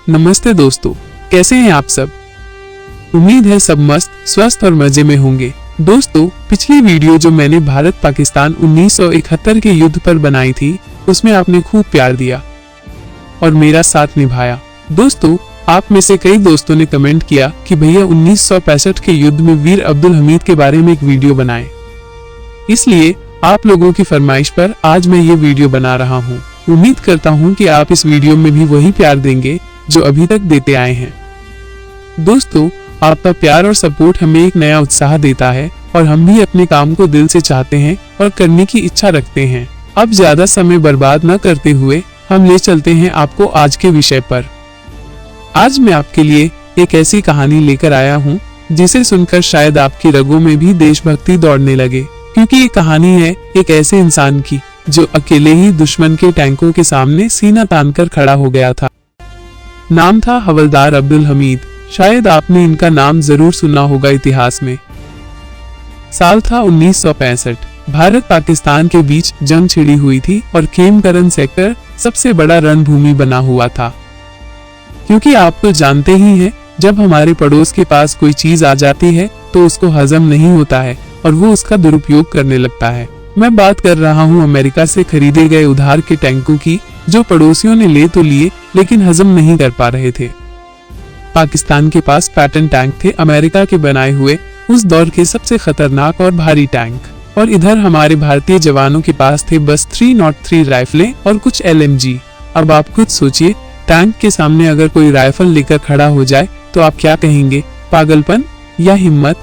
नमस्ते दोस्तों, कैसे हैं आप सब। उम्मीद है सब मस्त, स्वस्थ और मजे में होंगे। दोस्तों, पिछली वीडियो जो मैंने भारत पाकिस्तान 1971 के युद्ध पर बनाई थी, उसमें आपने खूब प्यार दिया और मेरा साथ निभाया। दोस्तों, आप में से कई दोस्तों ने कमेंट किया कि भैया 1965 के युद्ध में वीर अब्दुल हमीद के बारे में एक वीडियो बनाएं। इसलिए आप लोगों की फरमाइश पर आज मैं ये वीडियो बना रहा हूँ। उम्मीद करता हूँ कि आप इस वीडियो में भी वही प्यार देंगे जो अभी तक देते आए हैं। दोस्तों, आपका प्यार और सपोर्ट हमें एक नया उत्साह देता है और हम भी अपने काम को दिल से चाहते हैं और करने की इच्छा रखते हैं। अब ज्यादा समय बर्बाद न करते हुए हम ले चलते हैं आपको आज के विषय पर। आज मैं आपके लिए एक ऐसी कहानी लेकर आया हूँ जिसे सुनकर शायद आपकी रगों में भी देशभक्ति दौड़ने लगे, क्योंकि ये कहानी है एक ऐसे इंसान की जो अकेले ही दुश्मन के टैंकों के सामने सीना तानकर खड़ा हो गया था। नाम था हवलदार अब्दुल हमीद। शायद आपने इनका नाम जरूर सुना होगा इतिहास में। साल था 1965। भारत पाकिस्तान के बीच जंग छिड़ी हुई थी और खेमकरन सेक्टर सबसे बड़ा रणभूमि बना हुआ था। क्योंकि आप तो जानते ही हैं, जब हमारे पड़ोस के पास कोई चीज आ जाती है तो उसको हजम नहीं होता है और वो उसका दुरुपयोग करने लगता है। मैं बात कर रहा हूँ अमेरिका से खरीदे गए उधार के टैंकों की, जो पड़ोसियों ने ले तो लिए लेकिन हजम नहीं कर पा रहे थे। पाकिस्तान के पास पैटर्न टैंक थे, अमेरिका के बनाए हुए उस दौर के सबसे खतरनाक और भारी टैंक, और इधर हमारे भारतीय जवानों के पास थे बस 303 राइफलें और कुछ LMG। अब आप खुद सोचिए, टैंक के सामने अगर कोई राइफल लेकर खड़ा हो जाए तो आप क्या कहेंगे, पागलपन या हिम्मत।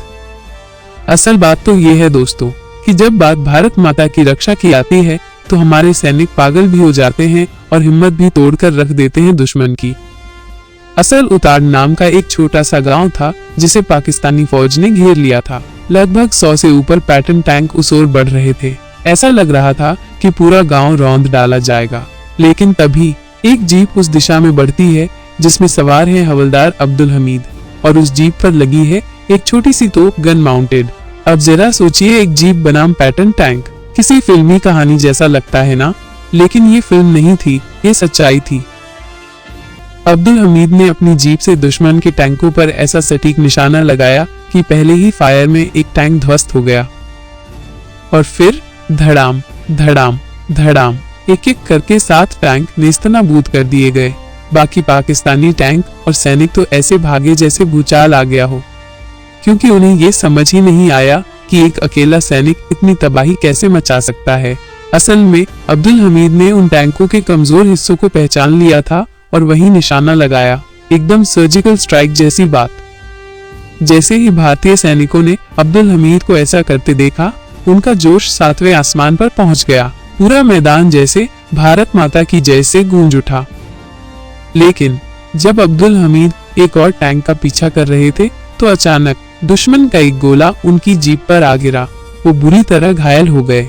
असल बात तो ये है दोस्तों कि जब बात भारत माता की रक्षा की आती है तो हमारे सैनिक पागल भी हो जाते हैं और हिम्मत भी तोड़कर रख देते हैं दुश्मन की। असल उतार नाम का एक छोटा सा गांव था जिसे पाकिस्तानी फौज ने घेर लिया था। लगभग 100 से ऊपर पैटर्न टैंक उस ओर बढ़ रहे थे। ऐसा लग रहा था कि पूरा गांव रौंद डाला जाएगा। लेकिन तभी एक जीप उस दिशा में बढ़ती है जिसमें सवार है हवलदार अब्दुल हमीद, और उस जीप पर लगी है एक छोटी सी तोप गन माउंटेड। अब जरा सोचिए, एक जीप बनाम पैटर्न टैंक, किसी फिल्मी कहानी जैसा लगता है ना? लेकिन ये फिल्म नहीं थी, ये सच्चाई थी। अब्दुल हमीद ने अपनी जीप से दुश्मन के टैंकों पर ऐसा सटीक निशाना लगाया कि पहले ही फायर में एक टैंक ध्वस्त हो गया, और फिर धड़ाम धड़ाम धड़ाम एक एक करके 7 टैंक नेस्तनाबूद कर दिए गए। बाकी पाकिस्तानी टैंक और सैनिक तो ऐसे भागे जैसे भूचाल आ गया हो, क्योंकि उन्हें ये समझ ही नहीं आया कि एक अकेला सैनिक इतनी तबाही कैसे मचा सकता है। असल में अब्दुल हमीद ने उन टैंकों के कमजोर हिस्सों को पहचान लिया था और वही निशाना लगाया, एकदम सर्जिकल स्ट्राइक जैसी बात। जैसे ही भारतीय सैनिकों ने अब्दुल हमीद को ऐसा करते देखा, उनका जोश 7वें आसमान पर पहुंच गया। पूरा मैदान जैसे भारत माता की जय से गूंज उठा। लेकिन जब अब्दुल हमीद एक और टैंक का पीछा कर रहे थे तो अचानक दुश्मन का एक गोला उनकी जीप पर आ गिरा। वो बुरी तरह घायल हो गए।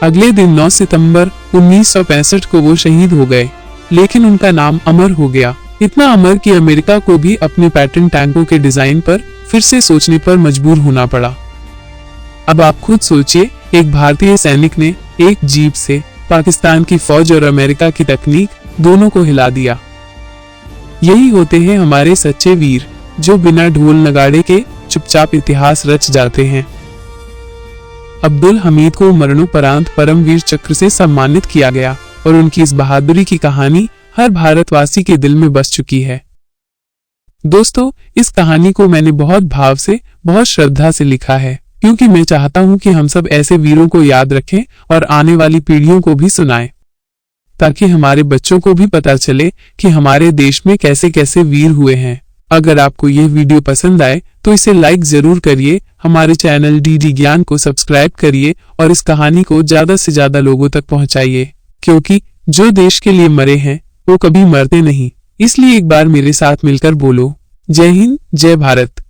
अगले दिन 9 सितंबर 1965 को वो शहीद हो गए, लेकिन उनका नाम अमर हो गया। इतना अमर कि अमेरिका को भी अपने पैटर्न टैंकों के डिजाइन पर फिर से सोचने पर मजबूर होना पड़ा। अब आप खुद सोचिए, एक भारतीय सैनिक ने एक जीप से पाकिस्तान की फौज और अमेरिका की तकनीक दोनों को हिला दिया। यही होते हैं हमारे सच्चे वीर, जो बिना ढोल नगाड़े के चुपचाप इतिहास रच जाते हैं। अब्दुल हमीद को मरणोपरांत परमवीर चक्र से सम्मानित किया गया और उनकी इस बहादुरी की कहानी हर भारतवासी के दिल में बस चुकी है। दोस्तों, इस कहानी को मैंने बहुत भाव से, बहुत श्रद्धा से लिखा है, क्योंकि मैं चाहता हूं कि हम सब ऐसे वीरों को याद रखें और आने वाली पीढ़ियों को भी सुनाएं, ताकि हमारे बच्चों को भी पता चले कि हमारे देश में कैसे कैसे वीर हुए हैं। अगर आपको यह वीडियो पसंद आए तो इसे लाइक जरूर करिए, हमारे चैनल DD ज्ञान को सब्सक्राइब करिए और इस कहानी को ज्यादा से ज्यादा लोगों तक पहुंचाइए, क्योंकि जो देश के लिए मरे हैं वो कभी मरते नहीं। इसलिए एक बार मेरे साथ मिलकर बोलो, जय हिंद, जय भारत।